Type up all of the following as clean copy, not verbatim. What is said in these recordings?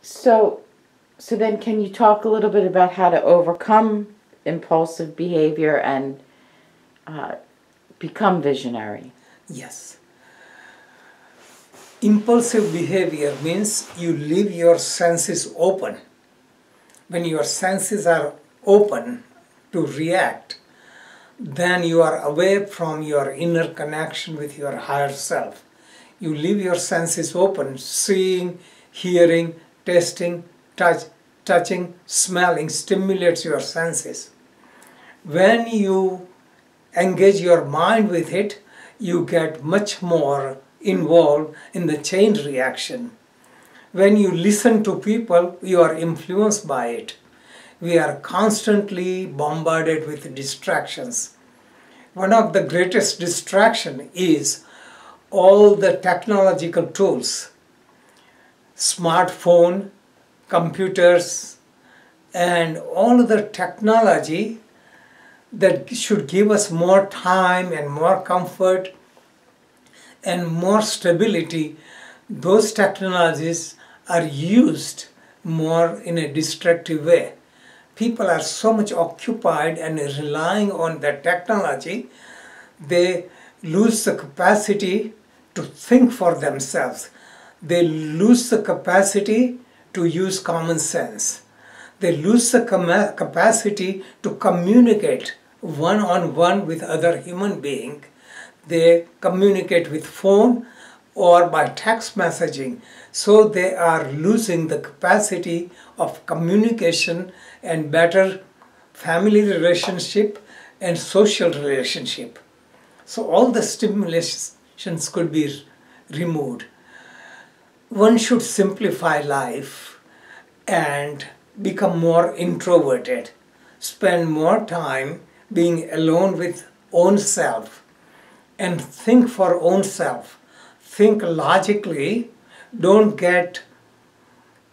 So, so then can you talk a little bit about how to overcome impulsive behavior and uh, become visionary? Yes. Impulsive behavior means you leave your senses open. When your senses are open to react, then you are away from your inner connection with your higher self. You leave your senses open, seeing, hearing, tasting, touching, smelling stimulates your senses. When you engage your mind with it, you get much more involved in the chain reaction. When you listen to people, you are influenced by it. We are constantly bombarded with distractions. One of the greatest distraction is all the technological tools, smartphone, computers, and all the technology that should give us more time and more comfort and more stability. Those technologies are used more in a destructive way. People are so much occupied and relying on that technology, they lose the capacity to think for themselves. They lose the capacity to use common sense. They lose the capacity to communicate one-on-one with other human being. They communicate with phone or by text messaging. So they are losing the capacity of communication and better family relationship and social relationship. So all the stimulations could be removed. One should simplify life and become more introverted. Spend more time being alone with own self and think for own self. Think logically. Don't get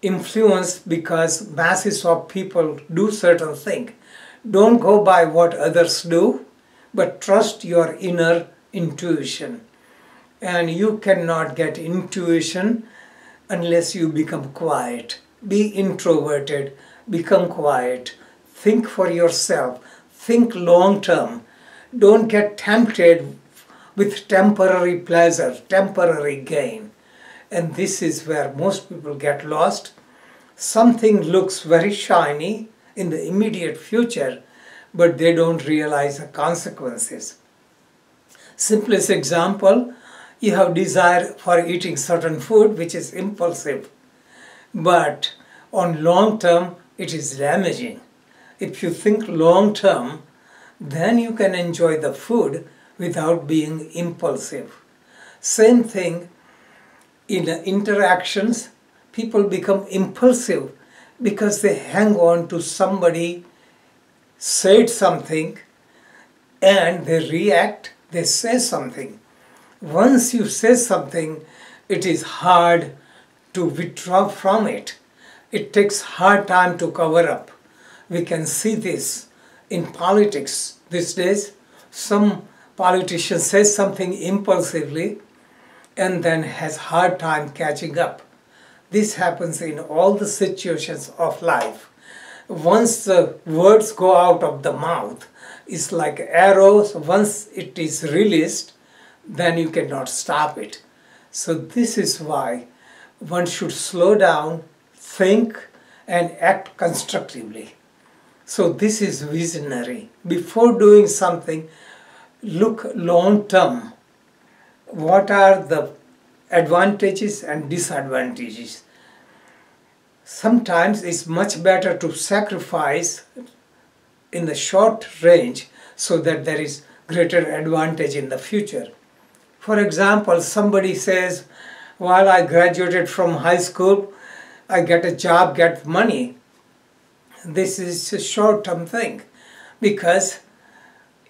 influenced because masses of people do certain things. Don't go by what others do, but trust your inner intuition. And you cannot get intuition unless you become quiet. Be introverted, become quiet, think for yourself, think long term. Don't get tempted with temporary pleasure, temporary gain. And this is where most people get lost. Something looks very shiny in the immediate future, but they don't realize the consequences. Simplest example, you have desire for eating certain food which is impulsive, but on long term it is damaging. If you think long term, then you can enjoy the food without being impulsive. Same thing in interactions, people become impulsive because they hang on to somebody said something and they react, they say something. Once you say something, it is hard to withdraw from it. It takes hard time to cover up. We can see this in politics these days. Some politician says something impulsively and then has hard time catching up. This happens in all the situations of life. Once the words go out of the mouth, it's like arrows. Once it is released, then you cannot stop it. So this is why one should slow down, think, and act constructively. So this is visionary. Before doing something, look long term. What are the advantages and disadvantages? Sometimes it's much better to sacrifice in the short range so that there is greater advantage in the future. For example, somebody says, while I graduated from high school, I get a job, get money. This is a short-term thing because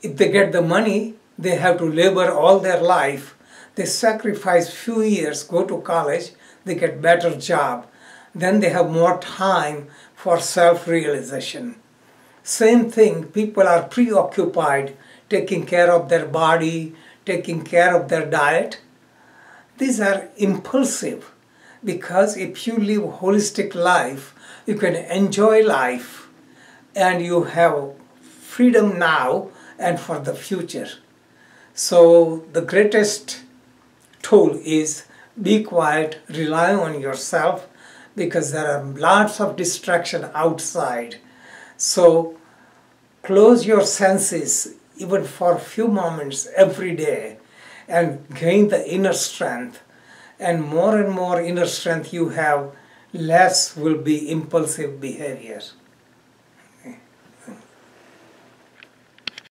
if they get the money, they have to labor all their life. They sacrifice few years, go to college, they get better job. Then they have more time for self-realization. Same thing, people are preoccupied taking care of their body, taking care of their diet. These are impulsive. because if you live holistic life, you can enjoy life and you have freedom now and for the future. So the greatest tool is be quiet, rely on yourself, because there are lots of distraction outside. So close your senses even for a few moments every day and gain the inner strength. And more inner strength you have, less will be impulsive behavior.